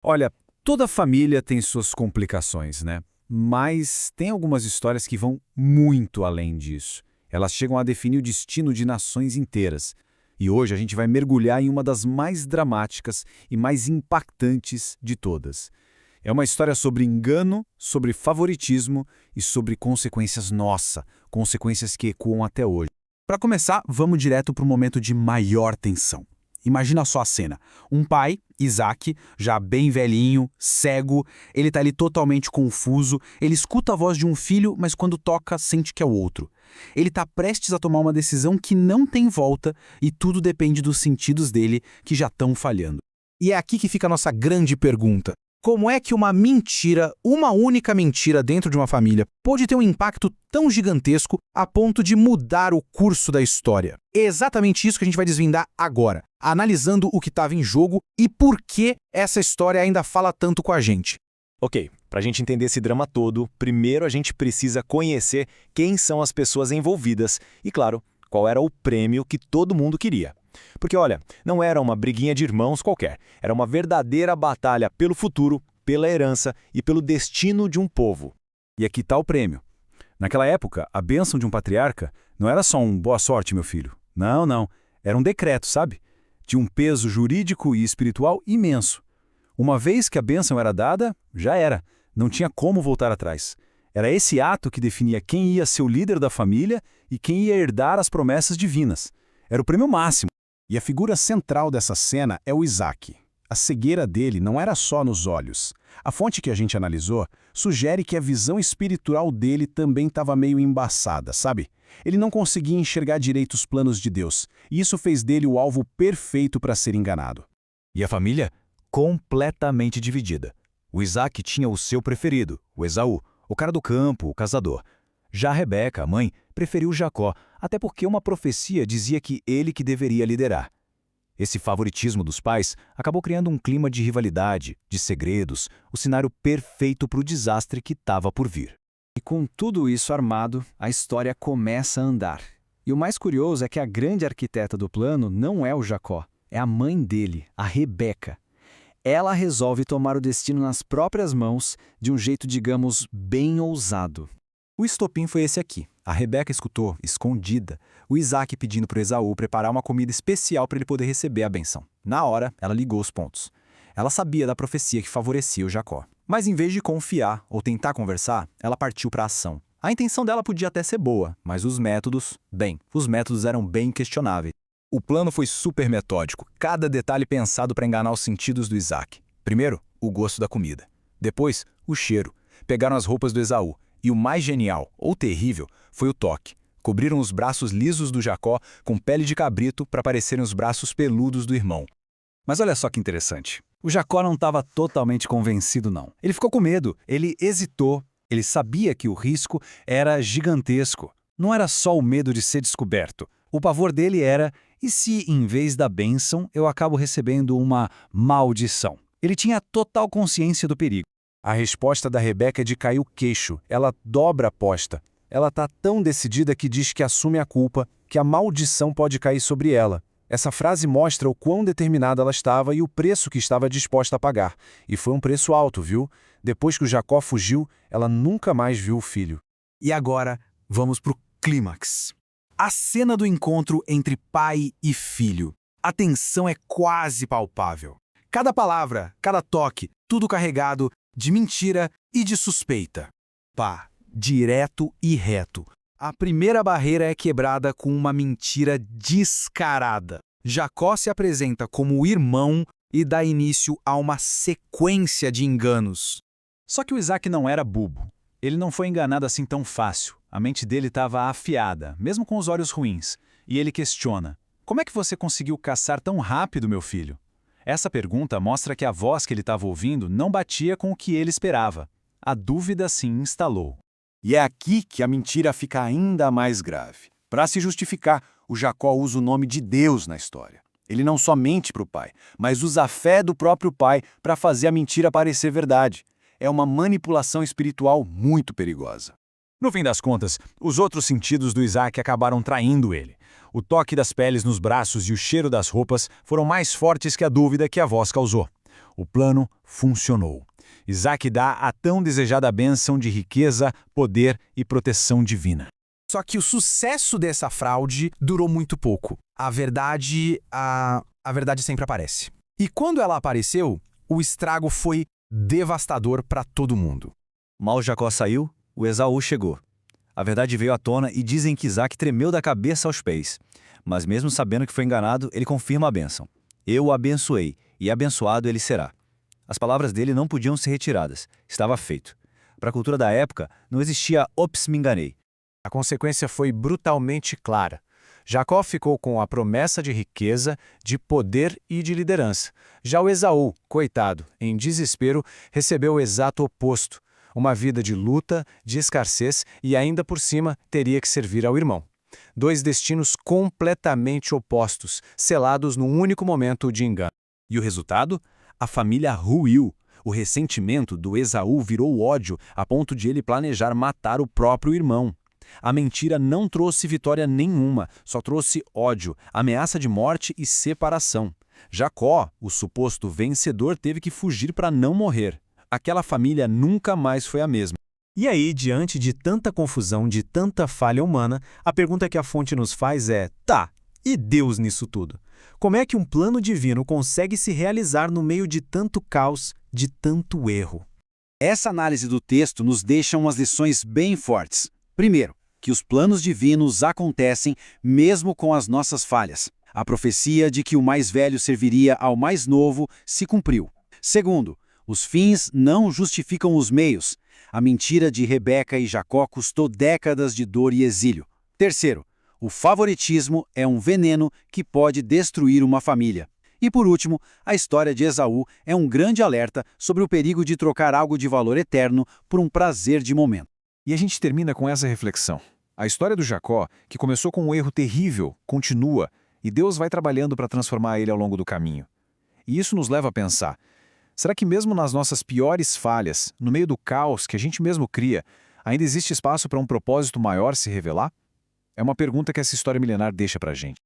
Olha, toda família tem suas complicações, né? Mas tem algumas histórias que vão muito além disso. Elas chegam a definir o destino de nações inteiras. E hoje a gente vai mergulhar em uma das mais dramáticas e mais impactantes de todas. É uma história sobre engano, sobre favoritismo e sobre consequências, nossa, consequências que ecoam até hoje. Para começar, vamos direto para o momento de maior tensão. Imagina só a cena. Um pai, Isaac, já bem velhinho, cego, ele está ali totalmente confuso, ele escuta a voz de um filho, mas quando toca, sente que é o outro. Ele está prestes a tomar uma decisão que não tem volta e tudo depende dos sentidos dele que já estão falhando. E é aqui que fica a nossa grande pergunta. Como é que uma mentira, uma única mentira dentro de uma família, pode ter um impacto tão gigantesco a ponto de mudar o curso da história? É exatamente isso que a gente vai desvendar agora, analisando o que estava em jogo e por que essa história ainda fala tanto com a gente. Ok, para a gente entender esse drama todo, primeiro a gente precisa conhecer quem são as pessoas envolvidas e, claro, qual era o prêmio que todo mundo queria. Porque, olha, não era uma briguinha de irmãos qualquer, era uma verdadeira batalha pelo futuro, pela herança e pelo destino de um povo. E aqui está o prêmio. Naquela época, a bênção de um patriarca não era só um boa sorte, meu filho. Não, não. Era um decreto, sabe? De um peso jurídico e espiritual imenso. Uma vez que a bênção era dada, já era. Não tinha como voltar atrás. Era esse ato que definia quem ia ser o líder da família e quem ia herdar as promessas divinas. Era o prêmio máximo. E a figura central dessa cena é o Isaac. A cegueira dele não era só nos olhos. A fonte que a gente analisou sugere que a visão espiritual dele também estava meio embaçada, sabe? Ele não conseguia enxergar direito os planos de Deus, e isso fez dele o alvo perfeito para ser enganado. E a família? Completamente dividida. O Isaac tinha o seu preferido, o Esaú, o cara do campo, o caçador. Já a Rebeca, a mãe, preferiu Jacó, até porque uma profecia dizia que ele que deveria liderar. Esse favoritismo dos pais acabou criando um clima de rivalidade, de segredos, o cenário perfeito para o desastre que estava por vir. E com tudo isso armado, a história começa a andar. E o mais curioso é que a grande arquiteta do plano não é o Jacó, é a mãe dele, a Rebeca. Ela resolve tomar o destino nas próprias mãos de um jeito, digamos, bem ousado. O estopim foi esse aqui. A Rebeca escutou, escondida, o Isaac pedindo para o Esaú preparar uma comida especial para ele poder receber a benção. Na hora, ela ligou os pontos. Ela sabia da profecia que favorecia o Jacó. Mas em vez de confiar ou tentar conversar, ela partiu para a ação. A intenção dela podia até ser boa, mas os métodos eram bem questionáveis. O plano foi super metódico, cada detalhe pensado para enganar os sentidos do Isaac. Primeiro, o gosto da comida. Depois, o cheiro. Pegaram as roupas do Esaú. E o mais genial, ou terrível, foi o toque. Cobriram os braços lisos do Jacó com pele de cabrito para parecerem os braços peludos do irmão. Mas olha só que interessante. O Jacó não estava totalmente convencido, não. Ele ficou com medo, ele hesitou, ele sabia que o risco era gigantesco. Não era só o medo de ser descoberto. O pavor dele era, e se em vez da bênção eu acabo recebendo uma maldição? Ele tinha total consciência do perigo. A resposta da Rebeca é de cair o queixo. Ela dobra a aposta. Ela está tão decidida que diz que assume a culpa, que a maldição pode cair sobre ela. Essa frase mostra o quão determinada ela estava e o preço que estava disposta a pagar. E foi um preço alto, viu? Depois que o Jacó fugiu, ela nunca mais viu o filho. E agora, vamos pro clímax. A cena do encontro entre pai e filho. A tensão é quase palpável. Cada palavra, cada toque, tudo carregado de mentira e de suspeita. Pá, direto e reto. A primeira barreira é quebrada com uma mentira descarada. Jacó se apresenta como o irmão e dá início a uma sequência de enganos. Só que o Isaac não era bobo. Ele não foi enganado assim tão fácil. A mente dele estava afiada, mesmo com os olhos ruins. E ele questiona: como é que você conseguiu caçar tão rápido, meu filho? Essa pergunta mostra que a voz que ele estava ouvindo não batia com o que ele esperava. A dúvida se instalou. E é aqui que a mentira fica ainda mais grave. Para se justificar, o Jacó usa o nome de Deus na história. Ele não só mente para o pai, mas usa a fé do próprio pai para fazer a mentira parecer verdade. É uma manipulação espiritual muito perigosa. No fim das contas, os outros sentidos do Isaac acabaram traindo ele. O toque das peles nos braços e o cheiro das roupas foram mais fortes que a dúvida que a voz causou. O plano funcionou. Isaac dá a tão desejada bênção de riqueza, poder e proteção divina. Só que o sucesso dessa fraude durou muito pouco. A verdade sempre aparece. E quando ela apareceu, o estrago foi devastador para todo mundo. Mal Jacó saiu, o Esaú chegou. A verdade veio à tona e dizem que Isaac tremeu da cabeça aos pés. Mas mesmo sabendo que foi enganado, ele confirma a bênção. Eu o abençoei, e abençoado ele será. As palavras dele não podiam ser retiradas. Estava feito. Para a cultura da época, não existia ops, me enganei. A consequência foi brutalmente clara. Jacó ficou com a promessa de riqueza, de poder e de liderança. Já o Esaú, coitado, em desespero, recebeu o exato oposto. Uma vida de luta, de escassez e ainda por cima teria que servir ao irmão. Dois destinos completamente opostos, selados num único momento de engano. E o resultado? A família ruiu. O ressentimento do Esaú virou ódio a ponto de ele planejar matar o próprio irmão. A mentira não trouxe vitória nenhuma, só trouxe ódio, ameaça de morte e separação. Jacó, o suposto vencedor, teve que fugir para não morrer. Aquela família nunca mais foi a mesma. E aí, diante de tanta confusão, de tanta falha humana, a pergunta que a fonte nos faz é: tá, e Deus nisso tudo? Como é que um plano divino consegue se realizar no meio de tanto caos, de tanto erro? Essa análise do texto nos deixa umas lições bem fortes. Primeiro, que os planos divinos acontecem mesmo com as nossas falhas. A profecia de que o mais velho serviria ao mais novo se cumpriu. Segundo, os fins não justificam os meios. A mentira de Rebeca e Jacó custou décadas de dor e exílio. Terceiro, o favoritismo é um veneno que pode destruir uma família. E por último, a história de Esaú é um grande alerta sobre o perigo de trocar algo de valor eterno por um prazer de momento. E a gente termina com essa reflexão. A história do Jacó, que começou com um erro terrível, continua, e Deus vai trabalhando para transformar ele ao longo do caminho. E isso nos leva a pensar: será que mesmo nas nossas piores falhas, no meio do caos que a gente mesmo cria, ainda existe espaço para um propósito maior se revelar? É uma pergunta que essa história milenar deixa para a gente.